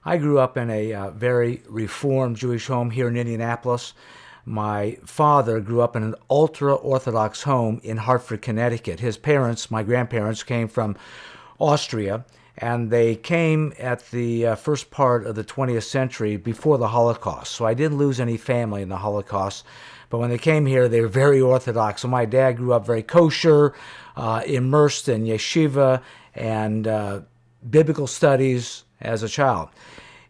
I grew up in a very Reformed Jewish home here in Indianapolis. My father grew up in an ultra-Orthodox home in Hartford, Connecticut. His parents, my grandparents, came from Austria, and they came at the first part of the 20th century before the Holocaust. So I didn't lose any family in the Holocaust. But when they came here, they were very Orthodox. So my dad grew up very kosher, immersed in yeshiva and biblical studies as a child.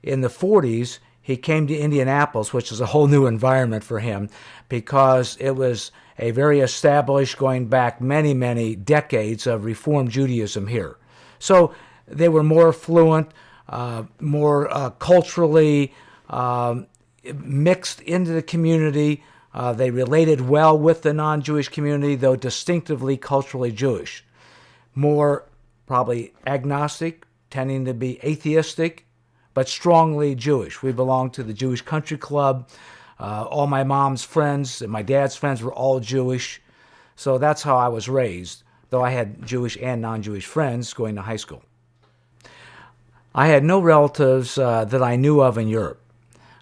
In the 40s, he came to Indianapolis, which is a whole new environment for him because it was a very established, going back many, many decades of Reform Judaism here. So they were more fluent, more culturally mixed into the community. They related well with the non-Jewish community, though distinctively culturally Jewish. More probably agnostic, tending to be atheistic, but strongly Jewish. We belonged to the Jewish Country Club. All my mom's friends and my dad's friends were all Jewish. So that's how I was raised, though I had Jewish and non-Jewish friends going to high school. I had no relatives that I knew of in Europe.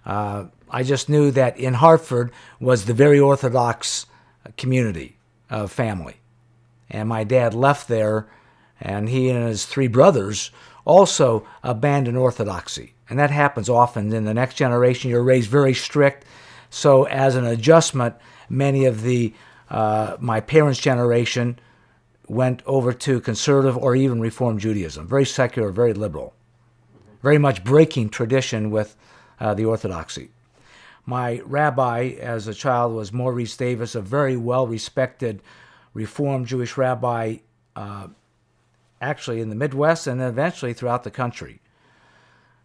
I just knew that in Hartford was the very Orthodox community of family. And my dad left there, and he and his three brothers also abandoned Orthodoxy. And that happens often. In the next generation, you're raised very strict. So as an adjustment, many of my parents' generation went over to conservative or even Reform Judaism. Very secular, very liberal. Very much breaking tradition with the Orthodoxy. My rabbi as a child was Maurice Davis, a very well-respected Reformed Jewish rabbi, actually in the Midwest and eventually throughout the country.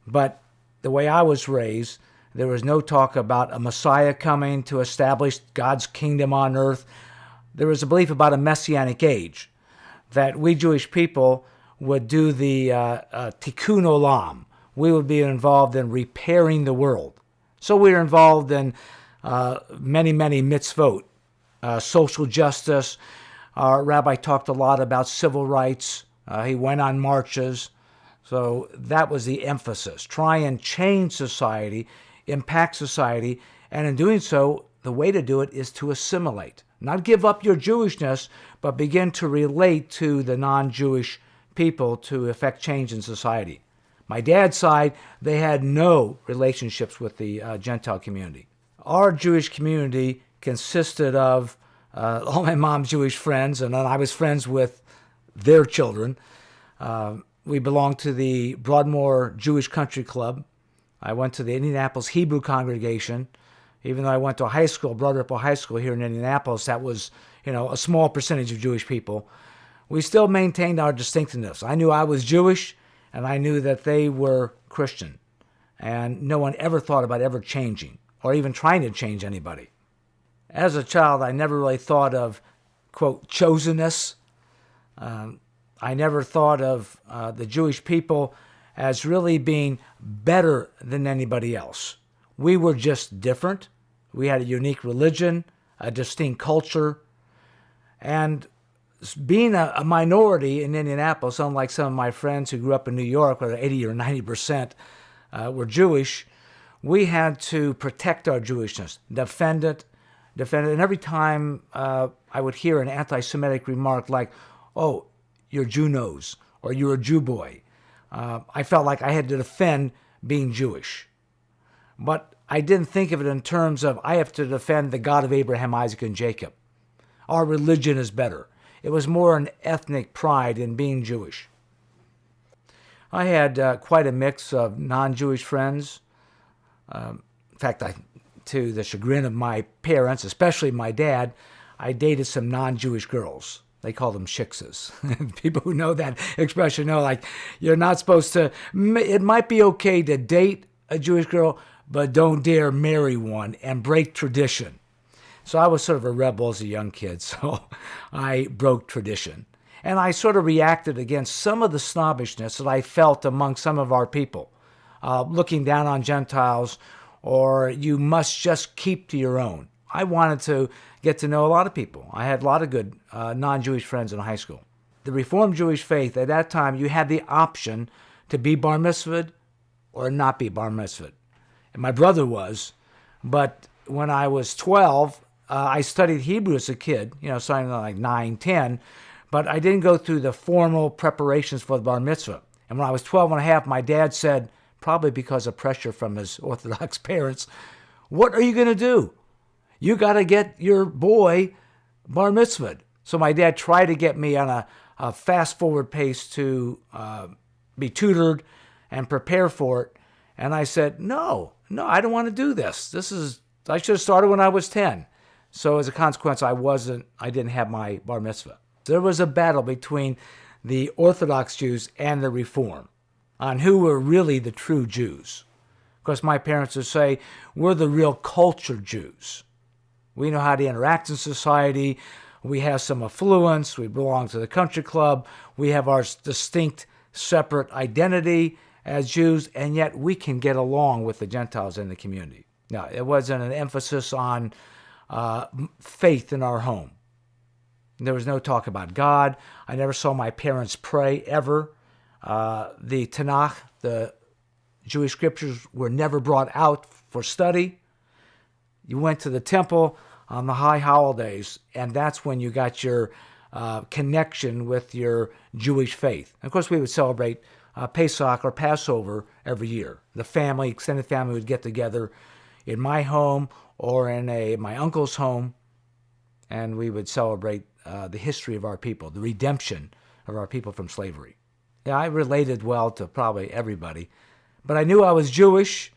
But the way I was raised, there was no talk about a Messiah coming to establish God's kingdom on earth. There was a belief about a messianic age, that we Jewish people would do the tikkun olam. We would be involved in repairing the world. So we were involved in many, many mitzvot, social justice. Our rabbi talked a lot about civil rights. He went on marches. So that was the emphasis. Try and change society, impact society, and in doing so, the way to do it is to assimilate. Not give up your Jewishness, but begin to relate to the non-Jewish people to effect change in society. My dad's side, they had no relationships with the Gentile community. Our Jewish community consisted of all my mom's Jewish friends, and then I was friends with their children. We belonged to the Broadmoor Jewish Country Club. I went to the Indianapolis Hebrew congregation. Even though I went to a high school, Broad Ripple High School here in Indianapolis, that was, a small percentage of Jewish people. We still maintained our distinctiveness. I knew I was Jewish, and I knew that they were Christian. And no one ever thought about ever changing or even trying to change anybody. As a child, I never really thought of, quote, chosenness. I never thought of the Jewish people as really being better than anybody else. We were just different. We had a unique religion, a distinct culture, and being a minority in Indianapolis, unlike some of my friends who grew up in New York, where 80 or 90% were Jewish, we had to protect our Jewishness, defend it. And every time I would hear an anti-Semitic remark like, oh, you're Jew nose, or you're a Jew boy, I felt like I had to defend being Jewish. But I didn't think of it in terms of I have to defend the God of Abraham, Isaac, and Jacob. Our religion is better. It was more an ethnic pride in being Jewish. I had quite a mix of non-Jewish friends. In fact, to the chagrin of my parents, especially my dad, I dated some non-Jewish girls. They call them shikses. People who know that expression know, like, you're not supposed to, it might be okay to date a Jewish girl, but don't dare marry one and break tradition. So I was sort of a rebel as a young kid, so I broke tradition. And I sort of reacted against some of the snobbishness that I felt among some of our people, looking down on Gentiles, or you must just keep to your own. I wanted to get to know a lot of people. I had a lot of good non-Jewish friends in high school. The Reformed Jewish faith, at that time, you had the option to be bar mitzvahed or not be bar mitzvahed. And my brother was, but when I was 12, I studied Hebrew as a kid, something like 9, 10, but I didn't go through the formal preparations for the bar mitzvah. And when I was 12 and a half, my dad said, probably because of pressure from his Orthodox parents, what are you going to do? You got to get your boy bar mitzvahed. So my dad tried to get me on a fast-forward pace to be tutored and prepare for it. And I said, no, I don't want to do this. I should have started when I was 10. So as a consequence, I didn't have my bar mitzvah. There was a battle between the Orthodox Jews and the Reform on who were really the true Jews. Of course, my parents would say, we're the real cultured Jews. We know how to interact in society. We have some affluence. We belong to the country club. We have our distinct, separate identity as Jews, and yet we can get along with the Gentiles in the community. Now, it wasn't an emphasis on faith in our home. There was no talk about God. I never saw my parents pray, ever. The Tanakh, the Jewish scriptures, were never brought out for study. You went to the temple on the high holidays, and that's when you got your connection with your Jewish faith. And of course, we would celebrate Pesach or Passover every year. The family, extended family, would get together in my home or in my uncle's home, and we would celebrate the history of our people, the redemption of our people from slavery. Yeah, I related well to probably everybody, but I knew I was Jewish,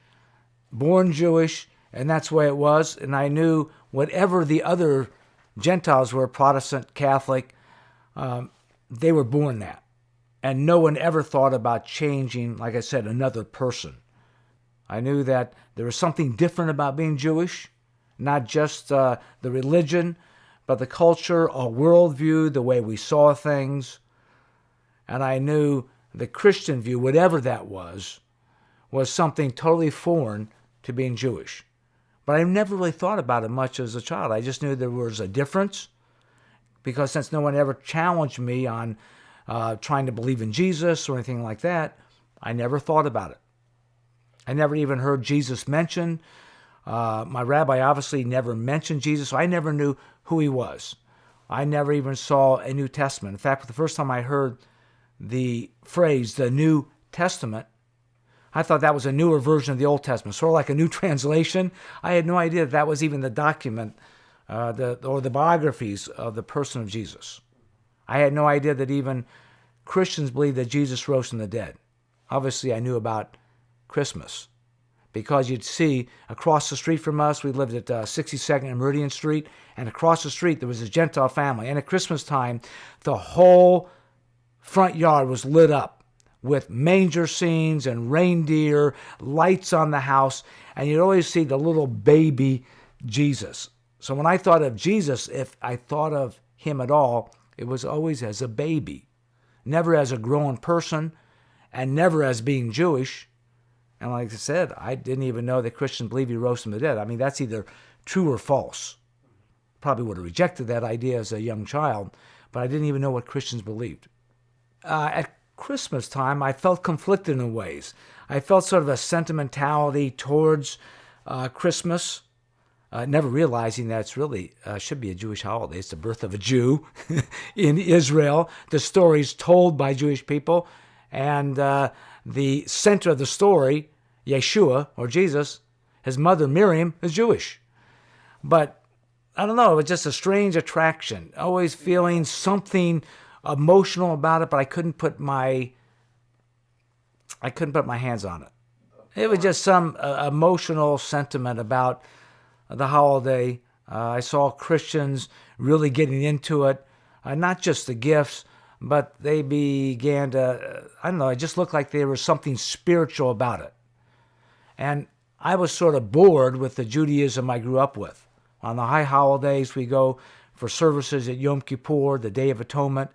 born Jewish, and that's the way it was. And I knew whatever the other Gentiles were, Protestant, Catholic, they were born that. And no one ever thought about changing, like I said, another person. I knew that there was something different about being Jewish, not just the religion, but the culture, our worldview, the way we saw things. And I knew the Christian view, whatever that was something totally foreign to being Jewish. But I never really thought about it much as a child. I just knew there was a difference, because since no one ever challenged me on trying to believe in Jesus or anything like that, I never thought about it. I never even heard Jesus mentioned. My rabbi obviously never mentioned Jesus, so I never knew who he was. I never even saw a New Testament. In fact, the first time I heard the phrase, the New Testament, I thought that was a newer version of the Old Testament, sort of like a new translation. I had no idea that was even the document or the biographies of the person of Jesus. I had no idea that even Christians believe that Jesus rose from the dead. Obviously, I knew about Christmas, because you'd see across the street from us, we lived at 62nd and Meridian Street, and across the street there was a Gentile family. And at Christmas time, the whole front yard was lit up with manger scenes and reindeer, lights on the house, and you'd always see the little baby Jesus. So when I thought of Jesus, if I thought of him at all, it was always as a baby, never as a grown person, and never as being Jewish. And like I said, I didn't even know that Christians believe he rose from the dead. I mean, that's either true or false. Probably would have rejected that idea as a young child, but I didn't even know what Christians believed. At Christmas time, I felt conflicted in ways. I felt sort of a sentimentality towards Christmas, never realizing that it's really should be a Jewish holiday. It's the birth of a Jew in Israel. The story's told by Jewish people, and the center of the story, Yeshua, or Jesus, his mother Miriam, is Jewish. But I don't know, it was just a strange attraction, always feeling something emotional about it, but I couldn't put my hands on it. It was just some emotional sentiment about the holiday. I saw Christians really getting into it, not just the gifts, but they began to, I don't know, it just looked like there was something spiritual about it. And I was sort of bored with the Judaism I grew up with. On the high holidays, we go for services at Yom Kippur, the Day of Atonement.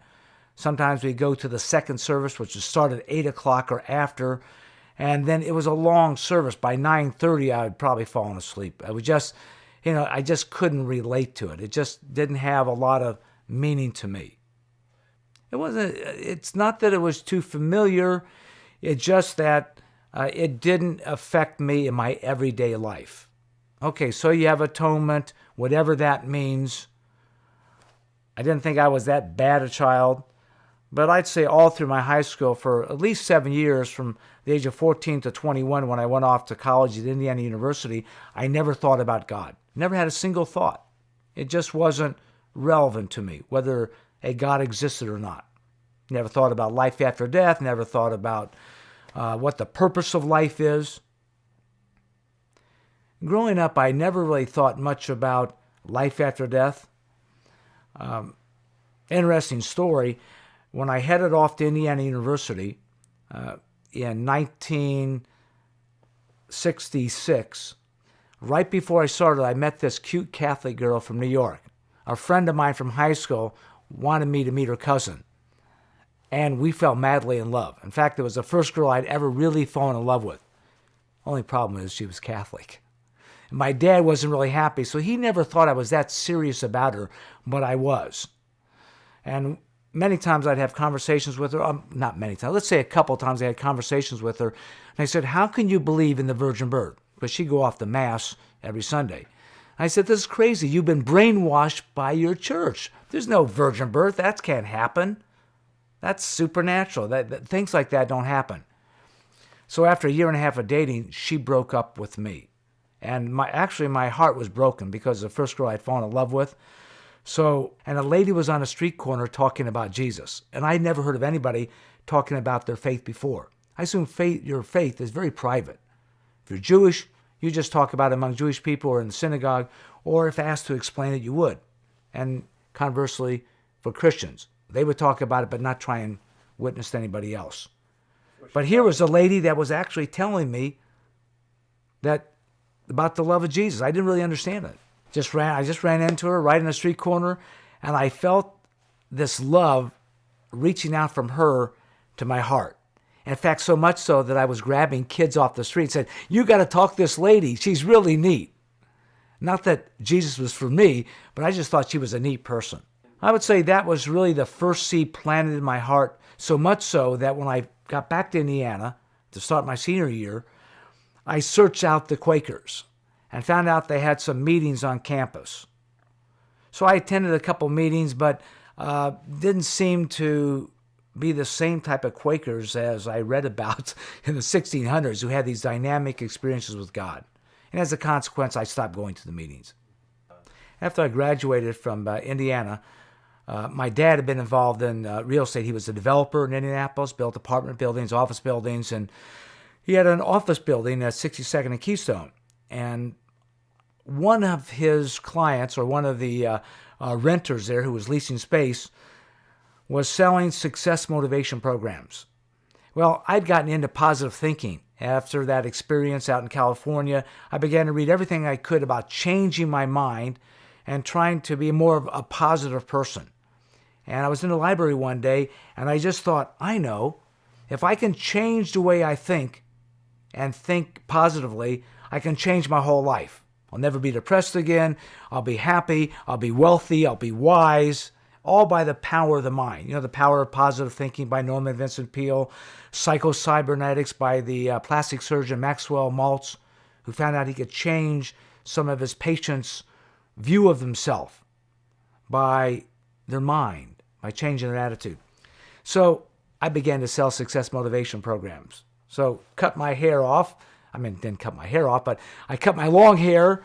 Sometimes we go to the second service, which would start at 8 o'clock or after. And then it was a long service. By 9:30, I would probably fallen asleep. I would just, I just couldn't relate to it. It just didn't have a lot of meaning to me. It's not that it was too familiar. It's just that it didn't affect me in my everyday life. Okay, so you have atonement, whatever that means. I didn't think I was that bad a child, but I'd say all through my high school for at least 7 years, from the age of 14 to 21 when I went off to college at Indiana University, I never thought about God. Never had a single thought. It just wasn't relevant to me, whether a God existed or not. Never thought about life after death, never thought about what the purpose of life is. Growing up, I never really thought much about life after death. Interesting story. When I headed off to Indiana University in 1966, right before I started, I met this cute Catholic girl from New York. A friend of mine from high school wanted me to meet her cousin, and we fell madly in love. In fact, it was the first girl I'd ever really fallen in love with. Only problem is she was Catholic. My dad wasn't really happy, so he never thought I was that serious about her, but I was. And many times I'd have conversations with her, not many times, let's say a couple times I had conversations with her, and I said, how can you believe in the virgin birth? Because she'd go off to Mass every Sunday. I said, this is crazy. You've been brainwashed by your church. There's no virgin birth. That can't happen. That's supernatural. Things like that don't happen. So after a year and a half of dating, she broke up with me. And my heart was broken because the first girl I'd fallen in love with. And a lady was on a street corner talking about Jesus. And I'd never heard of anybody talking about their faith before. I assume your faith is very private. If you're Jewish, you just talk about it among Jewish people or in the synagogue, or if asked to explain it, you would. And conversely, for Christians, they would talk about it but not try and witness to anybody else. But here was a lady that was actually telling me about the love of Jesus. I didn't really understand it. I just ran into her right in the street corner, and I felt this love reaching out from her to my heart. In fact, so much so that I was grabbing kids off the street and said, you got to talk to this lady. She's really neat. Not that Jesus was for me, but I just thought she was a neat person. I would say that was really the first seed planted in my heart, so much so that when I got back to Indiana to start my senior year, I searched out the Quakers and found out they had some meetings on campus. So I attended a couple meetings, but didn't seem to be the same type of Quakers as I read about in the 1600s who had these dynamic experiences with God. And as a consequence, I stopped going to the meetings. After I graduated from Indiana, my dad had been involved in real estate. He was a developer in Indianapolis, built apartment buildings, office buildings, and he had an office building at 62nd and Keystone. And one of his clients, or one of the renters there who was leasing space, was selling success motivation programs. Well, I'd gotten into positive thinking. After that experience out in California, I began to read everything I could about changing my mind and trying to be more of a positive person. And I was in the library one day, and I just thought, I know, if I can change the way I think and think positively, I can change my whole life. I'll never be depressed again. I'll be happy. I'll be wealthy. I'll be wise. All by the power of the mind. You know, the power of positive thinking by Norman Vincent Peale, psychocybernetics by the plastic surgeon Maxwell Maltz, who found out he could change some of his patients' view of themselves by their mind, by changing their attitude. So I began to sell success motivation programs. So cut my hair off. Didn't cut my hair off, but I cut my long hair,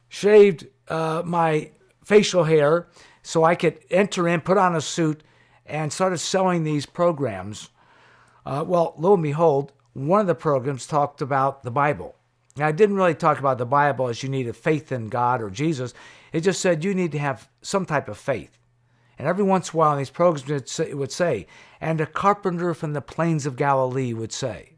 shaved my facial hair so I could enter in, put on a suit, and started selling these programs. Well, lo and behold, one of the programs talked about the Bible. Now, I didn't really talk about the Bible as you needed faith in God or Jesus. It just said you need to have some type of faith. And every once in a while in these programs it would say, and a carpenter from the plains of Galilee would say.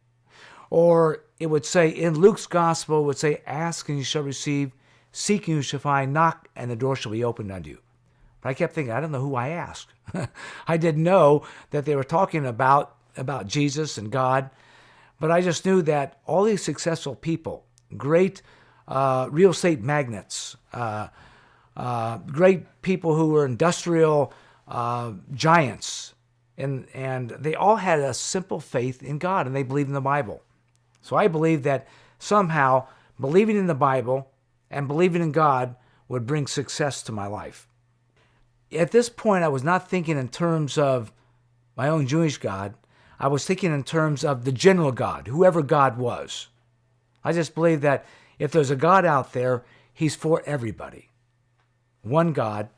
Or it would say, in Luke's gospel, it would say, ask and you shall receive, seek and you shall find, knock and the door shall be opened unto you. But I kept thinking, I don't know who I asked. I didn't know that they were talking about Jesus and God. But I just knew that all these successful people, great real estate magnates, great people who were industrial giants, and they all had a simple faith in God, and they believed in the Bible. So I believed that somehow believing in the Bible and believing in God would bring success to my life. At this point, I was not thinking in terms of my own Jewish God. I was thinking in terms of the general God, whoever God was. I just believe that if there's a God out there, he's for everybody. One God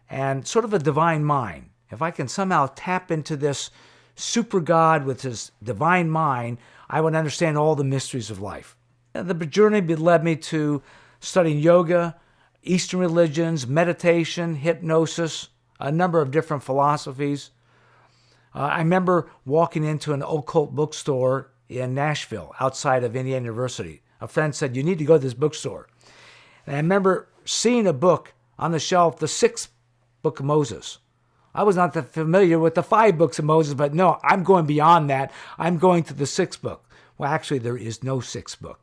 and sort of a divine mind. If I can somehow tap into this super God with his divine mind, I would understand all the mysteries of life. The journey led me to studying yoga, Eastern religions, meditation, hypnosis, a number of different philosophies. I remember walking into an occult bookstore in Nashville, outside of Indiana University. A friend said, "You need to go to this bookstore." And I remember seeing a book on the shelf, the 6th book of Moses. I was not that familiar with the 5 books of Moses, but no, I'm going beyond that. I'm going to the 6th book. Well, actually, there is no 6th book.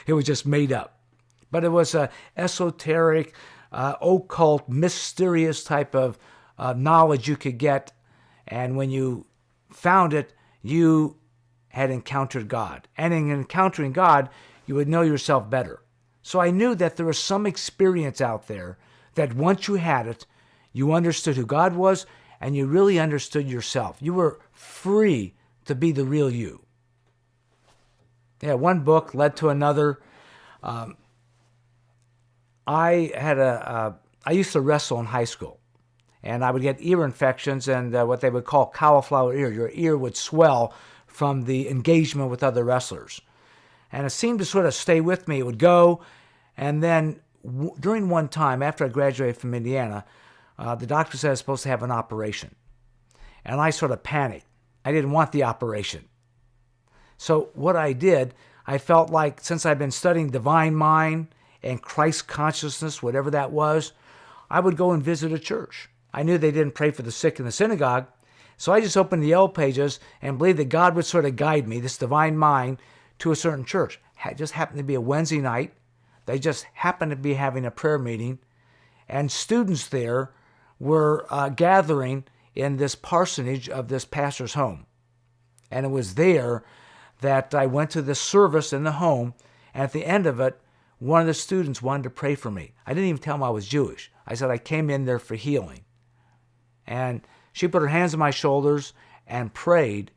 It was just made up. But it was an esoteric, occult, mysterious type of knowledge you could get. And when you found it, you had encountered God. And in encountering God, you would know yourself better. So I knew that there was some experience out there that once you had it, you understood who God was, and you really understood yourself. You were free to be the real you. Yeah, one book led to another. I used to wrestle in high school, and I would get ear infections and what they would call cauliflower ear. Your ear would swell from the engagement with other wrestlers. And it seemed to sort of stay with me. It would go, and then during one time, after I graduated from Indiana, the doctor said I was supposed to have an operation. And I sort of panicked. I didn't want the operation. So what I did, I felt like since I've been studying divine mind and Christ consciousness, whatever that was, I would go and visit a church. I knew they didn't pray for the sick in the synagogue. So I just opened the yellow pages and believed that God would sort of guide me, this divine mind, to a certain church. It just happened to be a Wednesday night. They just happened to be having a prayer meeting. And students there were gathering in this parsonage of this pastor's home. And it was there that I went to this service in the home. And at the end of it, one of the students wanted to pray for me. I didn't even tell him I was Jewish. I said I came in there for healing. And she put her hands on my shoulders and prayed.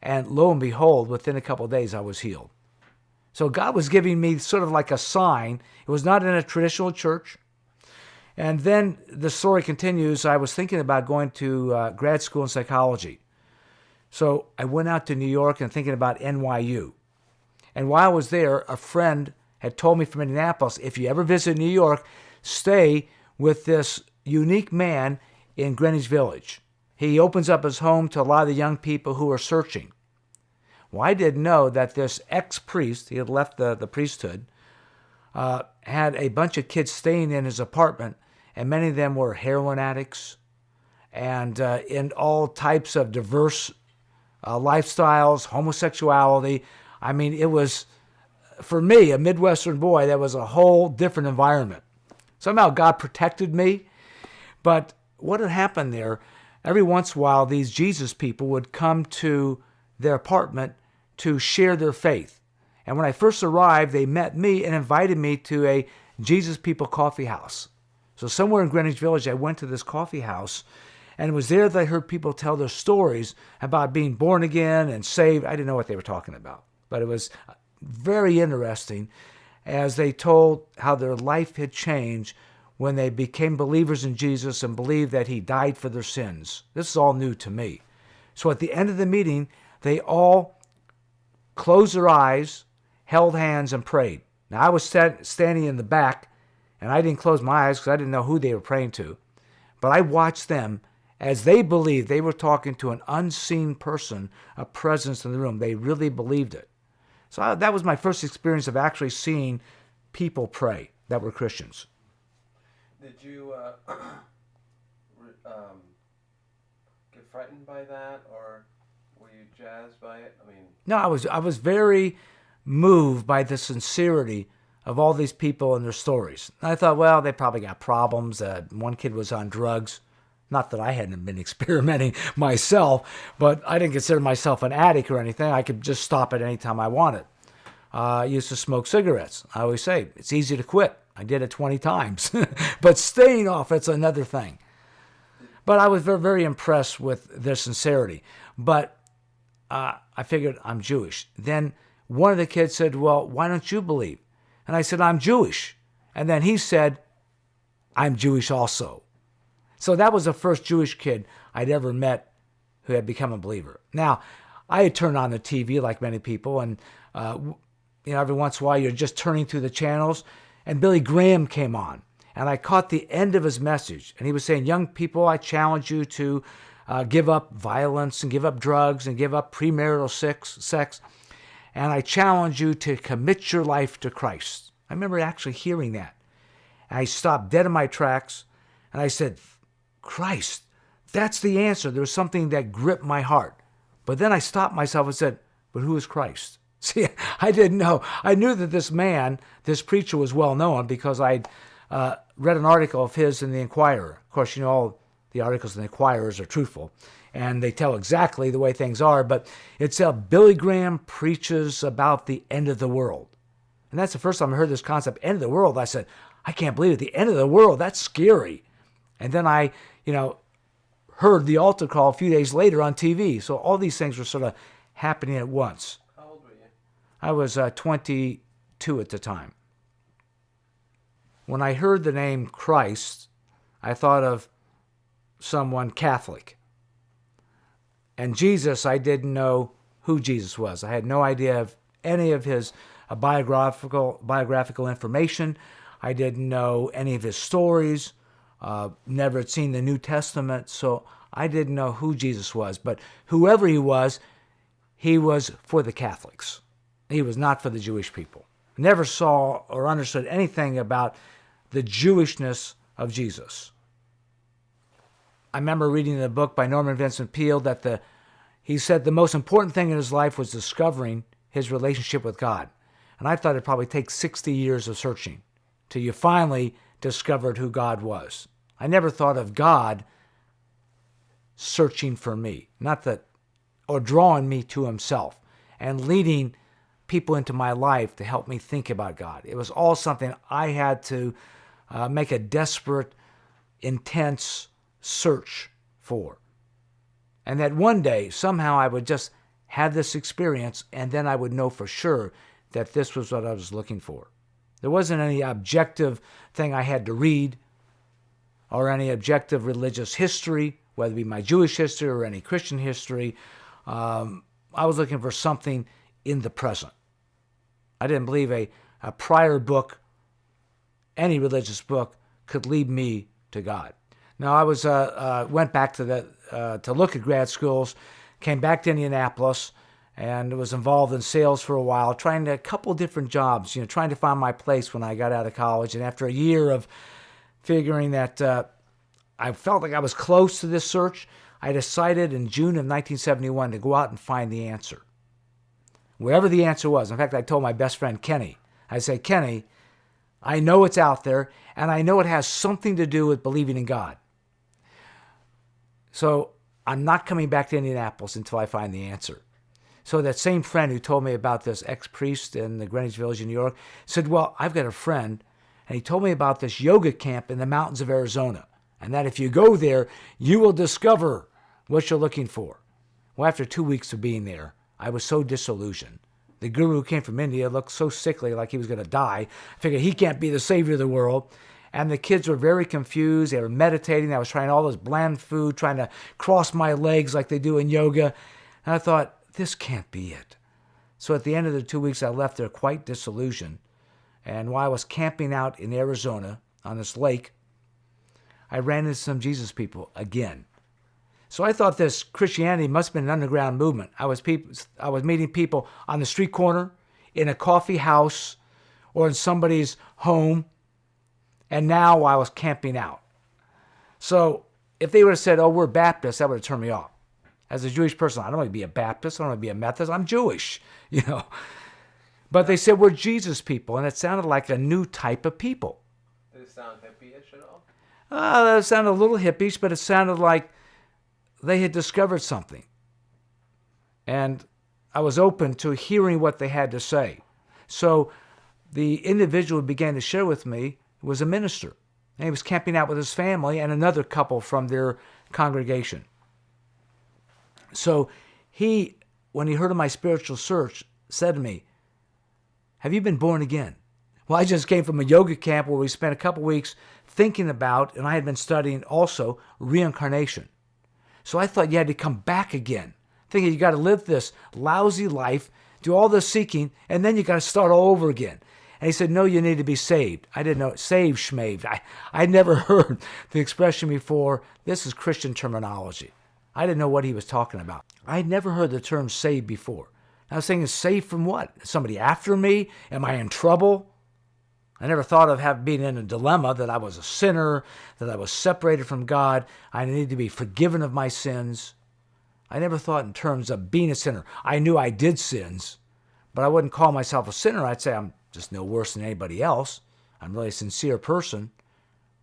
And lo and behold, within a couple of days, I was healed. So God was giving me sort of like a sign. It was not in a traditional church. And then the story continues. I was thinking about going to grad school in psychology. So I went out to New York and thinking about NYU. And while I was there, a friend had told me from Indianapolis, if you ever visit New York, stay with this unique man in Greenwich Village. He opens up his home to a lot of the young people who are searching. Well, I didn't know that this ex-priest, he had left the priesthood, had a bunch of kids staying in his apartment, and many of them were heroin addicts and in all types of diverse lifestyles, homosexuality. I mean, it was, for me, a Midwestern boy, that was a whole different environment. Somehow God protected me, but what had happened there, every once in a while, these Jesus people would come to their apartment to share their faith. And when I first arrived, they met me and invited me to a Jesus People coffee house. So somewhere in Greenwich Village, I went to this coffee house, and it was there that I heard people tell their stories about being born again and saved. I didn't know what they were talking about, but it was very interesting as they told how their life had changed when they became believers in Jesus and believed that he died for their sins. This is all new to me. So at the end of the meeting, they all closed their eyes, held hands, and prayed. Now, I was standing in the back, and I didn't close my eyes because I didn't know who they were praying to. But I watched them as they believed they were talking to an unseen person, a presence in the room. They really believed it. So that was my first experience of actually seeing people pray that were Christians. Did you get frightened by that, or were you jazzed by it? I mean, no, I was very moved by the sincerity of all these people and their stories. And I thought, well, they probably got problems. One kid was on drugs. Not that I hadn't been experimenting myself, but I didn't consider myself an addict or anything. I could just stop at any time I wanted. I used to smoke cigarettes. I always say, it's easy to quit. I did it 20 times. But staying off, it's another thing. But I was very, very impressed with their sincerity. But I figured, I'm Jewish. Then one of the kids said, well, why don't you believe? And I said, I'm Jewish. And then he said, I'm Jewish also. So that was the first Jewish kid I'd ever met who had become a believer. Now, I had turned on the TV like many people, and every once in a while you're just turning through the channels, and Billy Graham came on, and I caught the end of his message, and he was saying, young people, I challenge you to give up violence and give up drugs and give up premarital sex, and I challenge you to commit your life to Christ. I remember actually hearing that. And I stopped dead in my tracks, and I said, Christ, that's the answer. There was something that gripped my heart. But then I stopped myself and said, but who is Christ? See, I didn't know. I knew that this man, this preacher, was well known because I'd read an article of his in the Inquirer. Of course, all the articles in the Inquirers are truthful, and they tell exactly the way things are, but it's Billy Graham preaches about the end of the world. And that's the first time I heard this concept, end of the world. I said, I can't believe it. The end of the world, that's scary. And then I, heard the altar call a few days later on TV. So all these things were sort of happening at once. How old were you? I was 22 at the time. When I heard the name Christ, I thought of someone Catholic. And Jesus, I didn't know who Jesus was. I had no idea of any of his biographical information. I didn't know any of his stories. Never had seen the New Testament, so I didn't know who Jesus was. But whoever he was for the Catholics. He was not for the Jewish people. Never saw or understood anything about the Jewishness of Jesus. I remember reading in a book by Norman Vincent Peale that he said the most important thing in his life was discovering his relationship with God. And I thought it'd probably take 60 years of searching till you finally discovered who God was. I never thought of God searching for me, or drawing me to himself and leading people into my life to help me think about God. It was all something I had to make a desperate, intense search for. And that one day, somehow I would just have this experience, and then I would know for sure that this was what I was looking for. There wasn't any objective thing I had to read or any objective religious history, whether it be my Jewish history or any Christian history. I was looking for something in the present. I didn't believe a prior book, any religious book, could lead me to God. Now, I went back to look at grad schools, came back to Indianapolis, and was involved in sales for a while, trying a couple different jobs, trying to find my place when I got out of college. And after a year of figuring that I felt like I was close to this search, I decided in June of 1971 to go out and find the answer. Wherever the answer was. In fact, I told my best friend, Kenny, I said, Kenny, I know it's out there, and I know it has something to do with believing in God. So I'm not coming back to Indianapolis until I find the answer. So that same friend who told me about this ex-priest in the Greenwich Village in New York said, well, I've got a friend, and he told me about this yoga camp in the mountains of Arizona, and that if you go there, you will discover what you're looking for. Well, after 2 weeks of being there, I was so disillusioned. The guru who came from India looked so sickly, like he was going to die. I figured he can't be the savior of the world. And the kids were very confused. They were meditating. I was trying all this bland food, trying to cross my legs like they do in yoga. And I thought, this can't be it. So at the end of the 2 weeks, I left there quite disillusioned. And while I was camping out in Arizona on this lake, I ran into some Jesus people again. So I thought this Christianity must have been an underground movement. I was meeting people on the street corner, in a coffee house, or in somebody's home. And now I was camping out. So if they would have said, oh, we're Baptists, that would have turned me off. As a Jewish person, I don't want to be a Baptist. I don't want to be a Methodist. I'm Jewish, But they said, we're Jesus people. And it sounded like a new type of people. Did it sound hippie-ish at all? It sounded a little hippie, but it sounded like they had discovered something. And I was open to hearing what they had to say. So the individual who began to share with me was a minister. And he was camping out with his family and another couple from their congregation. So he, when he heard of my spiritual search, said to me, "Have you been born again?" Well, I just came from a yoga camp where we spent a couple weeks thinking about, and I had been studying also, reincarnation. So I thought you had to come back again, thinking you got to live this lousy life, do all this seeking, and then you got to start all over again. And he said, "No, you need to be saved." I didn't know, saved, schmaved. I'd never heard the expression before. This is Christian terminology. I didn't know what he was talking about. I had never heard the term saved before. I was thinking, saved from what? Is somebody after me? Am I in trouble? I never thought of being in a dilemma, that I was a sinner, that I was separated from God, I needed to be forgiven of my sins. I never thought in terms of being a sinner. I knew I did sins, but I wouldn't call myself a sinner. I'd say I'm just no worse than anybody else. I'm really a sincere person,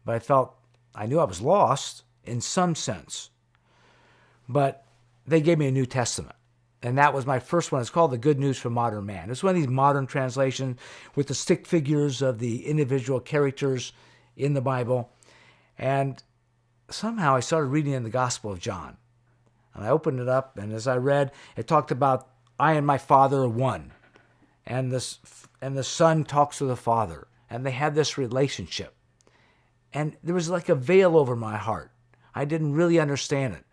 but I knew I was lost in some sense. But they gave me a New Testament. And that was my first one. It's called The Good News for Modern Man. It's one of these modern translations with the stick figures of the individual characters in the Bible. And somehow I started reading in the Gospel of John. And I opened it up, and as I read, it talked about I and my Father are one. And the Son talks to the Father. And they had this relationship. And there was like a veil over my heart. I didn't really understand it.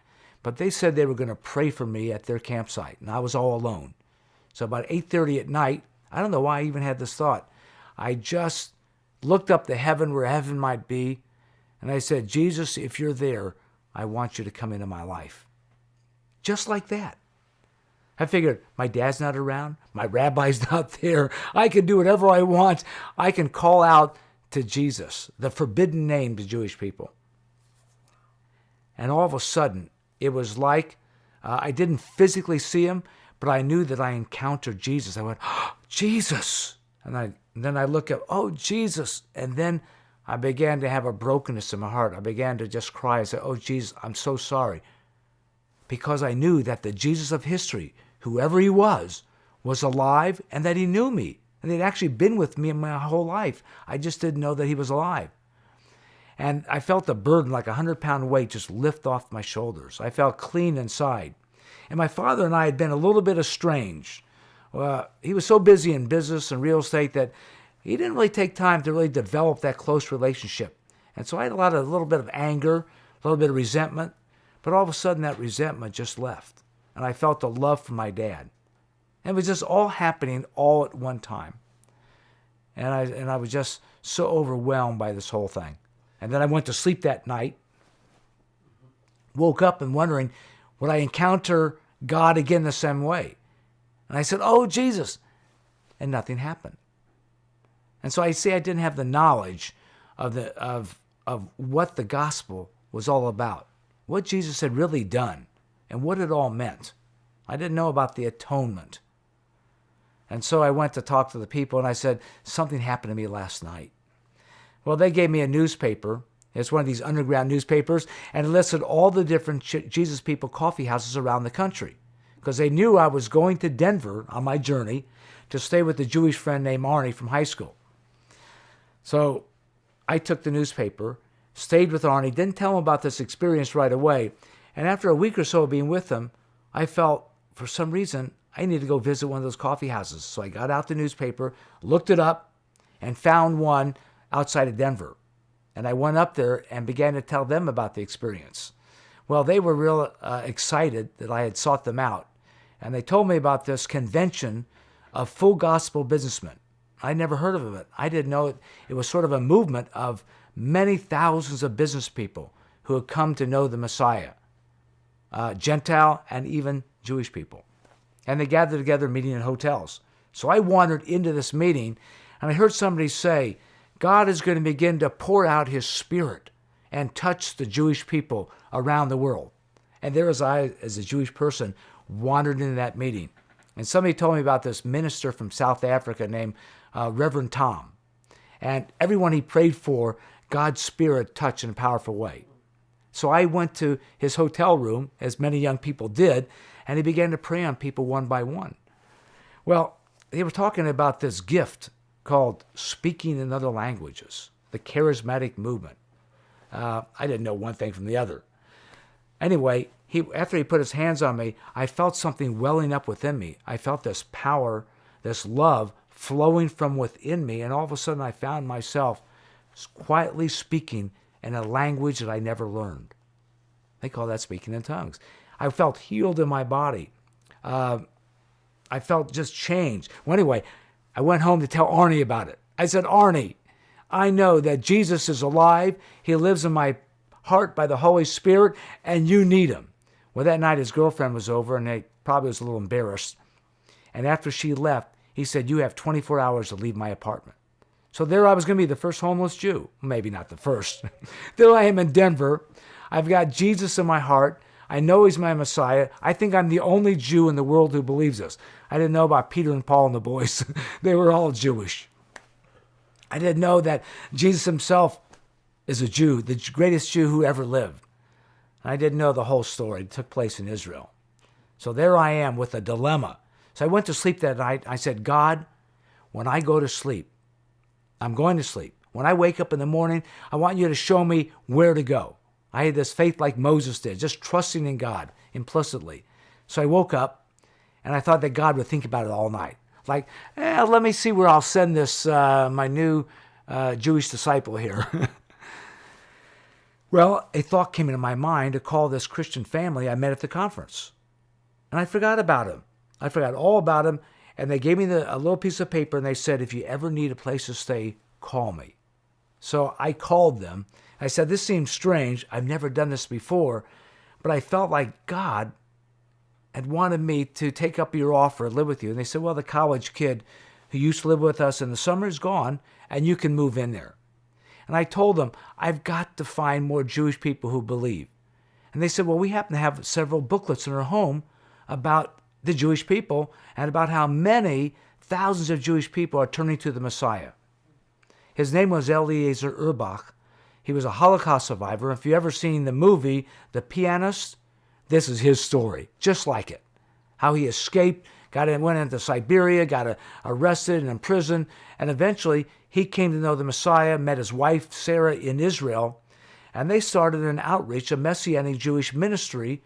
But they said they were going to pray for me at their campsite, and I was all alone. So about 8:30 at night, I don't know why I even had this thought. I just looked up to heaven where heaven might be, and I said, "Jesus, if you're there, I want you to come into my life." Just like that. I figured, my dad's not around, my rabbi's not there, I can do whatever I want. I can call out to Jesus, the forbidden name to Jewish people. And all of a sudden, it was like I didn't physically see him, but I knew that I encountered Jesus. I went, "Oh, Jesus!" And then I look at, "Oh, Jesus!" And then I began to have a brokenness in my heart. I began to just cry and say, "Oh, Jesus, I'm so sorry." Because I knew that the Jesus of history, whoever he was alive, and that he knew me. And he'd actually been with me in my whole life. I just didn't know that he was alive. And I felt the burden, like a 100-pound weight, just lift off my shoulders. I felt clean inside. And my father and I had been a little bit estranged. He was so busy in business and real estate that he didn't really take time to really develop that close relationship. And so I had a little bit of anger, a little bit of resentment. But all of a sudden, that resentment just left. And I felt the love for my dad. And it was just all happening all at one time. And I was just so overwhelmed by this whole thing. And then I went to sleep that night, woke up and wondering, would I encounter God again the same way? And I said, "Oh, Jesus." And nothing happened. And so I say I didn't have the knowledge of what the gospel was all about, what Jesus had really done, and what it all meant. I didn't know about the atonement. And so I went to talk to the people, and I said, "Something happened to me last night." Well, they gave me a newspaper. It's one of these underground newspapers, and it listed all the different Jesus People coffee houses around the country, because they knew I was going to Denver on my journey to stay with a Jewish friend named Arnie from high school. So I took the newspaper, stayed with Arnie, didn't tell him about this experience right away, and after a week or so of being with him, I felt, for some reason, I needed to go visit one of those coffee houses. So I got out the newspaper, looked it up, and found one outside of Denver. And I went up there and began to tell them about the experience. Well, they were real excited that I had sought them out. And they told me about this convention of full gospel businessmen. I never heard of it. I didn't know it. It was sort of a movement of many thousands of business people who had come to know the Messiah, Gentile and even Jewish people. And they gathered together, meeting in hotels. So I wandered into this meeting, and I heard somebody say, God is going to begin to pour out his Spirit and touch the Jewish people around the world. And there was I, as a Jewish person, wandered into that meeting. And somebody told me about this minister from South Africa named Reverend Tom. And everyone he prayed for, God's Spirit touched in a powerful way. So I went to his hotel room, as many young people did, and he began to pray on people one by one. Well, they were talking about this gift called speaking in other languages, the charismatic movement. I didn't know one thing from the other. Anyway, after he put his hands on me, I felt something welling up within me. I felt this power, this love flowing from within me, and all of a sudden I found myself quietly speaking in a language that I never learned. They call that speaking in tongues. I felt healed in my body. I felt just changed. Well, anyway, I went home to tell Arnie about it. I said, Arnie, I know that Jesus is alive. He lives in my heart by the Holy Spirit, and you need him. Well, that night his girlfriend was over, and he probably was a little embarrassed. And after she left, he said, you have 24 hours to leave my apartment. So there I was going to be the first homeless Jew. Maybe not the first. There I am in Denver. I've got Jesus in my heart. I know he's my Messiah. I think I'm the only Jew in the world who believes this. I didn't know about Peter and Paul and the boys. They were all Jewish. I didn't know that Jesus himself is a Jew, the greatest Jew who ever lived. I didn't know the whole story. It took place in Israel. So there I am with a dilemma. So I went to sleep that night. I said, God, when I go to sleep, I'm going to sleep. When I wake up in the morning, I want you to show me where to go. I had this faith like Moses did, just trusting in God implicitly. So I woke up, and I thought that God would think about it all night. Like, let me see where I'll send this, my new Jewish disciple here. Well, a thought came into my mind to call this Christian family I met at the conference. And I forgot about him. I forgot all about him. And they gave me a little piece of paper, and they said, if you ever need a place to stay, call me. So I called them. I said, this seems strange. I've never done this before. But I felt like God had wanted me to take up your offer and live with you. And they said, well, the college kid who used to live with us in the summer is gone, and you can move in there. And I told them, I've got to find more Jewish people who believe. And they said, well, we happen to have several booklets in our home about the Jewish people and about how many thousands of Jewish people are turning to the Messiah. His name was Eliezer Urbach. He was a Holocaust survivor. If you've ever seen the movie, The Pianist, this is his story, just like it. How he escaped, went into Siberia, got arrested and imprisoned, and eventually he came to know the Messiah, met his wife, Sarah, in Israel, and they started an outreach, a Messianic Jewish ministry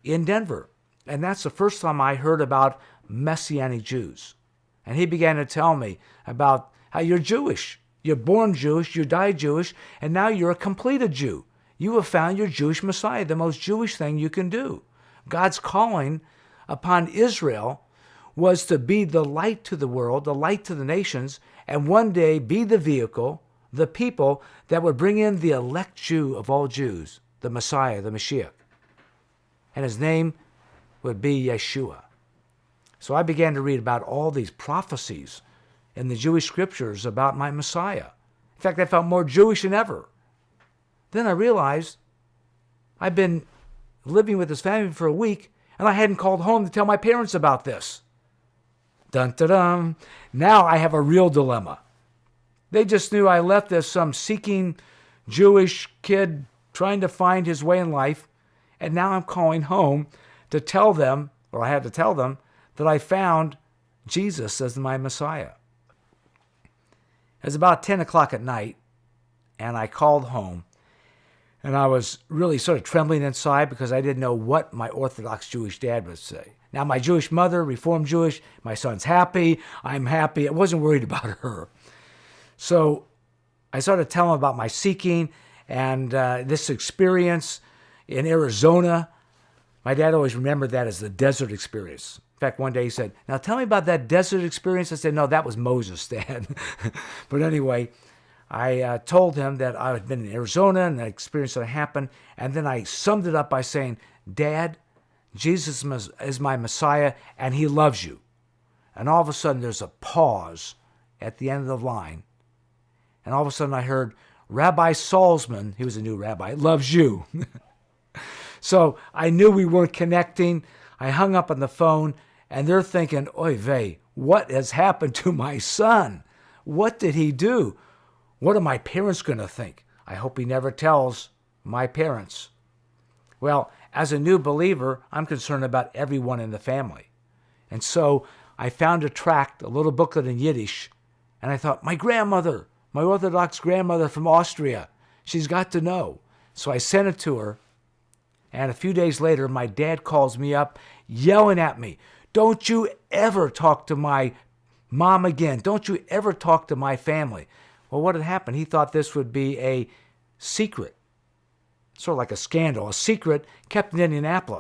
in Denver. And that's the first time I heard about Messianic Jews. And he began to tell me about how you're Jewish. You're born Jewish, you died Jewish, and now you're a completed Jew. You have found your Jewish Messiah, the most Jewish thing you can do. God's calling upon Israel was to be the light to the world, the light to the nations, and one day be the vehicle, the people that would bring in the elect Jew of all Jews, the Messiah, the Mashiach. And his name would be Yeshua. So I began to read about all these prophecies in the Jewish scriptures about my Messiah. In fact, I felt more Jewish than ever. Then I realized I'd been living with this family for a week, and I hadn't called home to tell my parents about this. Dun, dun, dun. Now I have a real dilemma. They just knew I left as some seeking Jewish kid trying to find his way in life, and now I'm calling home to tell them, or I had to tell them, that I found Jesus as my Messiah. It was about 10 o'clock at night, and I called home, and I was really sort of trembling inside because I didn't know what my Orthodox Jewish dad would say. Now, my Jewish mother, Reformed Jewish, my son's happy, I'm happy. I wasn't worried about her. So I started telling him about my seeking and this experience in Arizona. My dad always remembered that as the desert experience. In fact, one day he said, now tell me about that desert experience. I said, no, that was Moses, Dad. But anyway, I told him that I had been in Arizona and that experience that happened. And then I summed it up by saying, Dad, Jesus is my Messiah and he loves you. And all of a sudden there's a pause at the end of the line. And all of a sudden I heard, Rabbi Salzman, he was a new rabbi, loves you. So I knew we weren't connecting. I hung up on the phone, and they're thinking, oy vey, what has happened to my son? What did he do? What are my parents going to think? I hope he never tells my parents. Well, as a new believer, I'm concerned about everyone in the family. And so I found a tract, a little booklet in Yiddish, and I thought, my grandmother, my Orthodox grandmother from Austria, she's got to know. So I sent it to her, and a few days later, my dad calls me up, yelling at me, don't you ever talk to my mom again. Don't you ever talk to my family. Well, what had happened? He thought this would be a secret, sort of like a scandal, a secret kept in Indianapolis.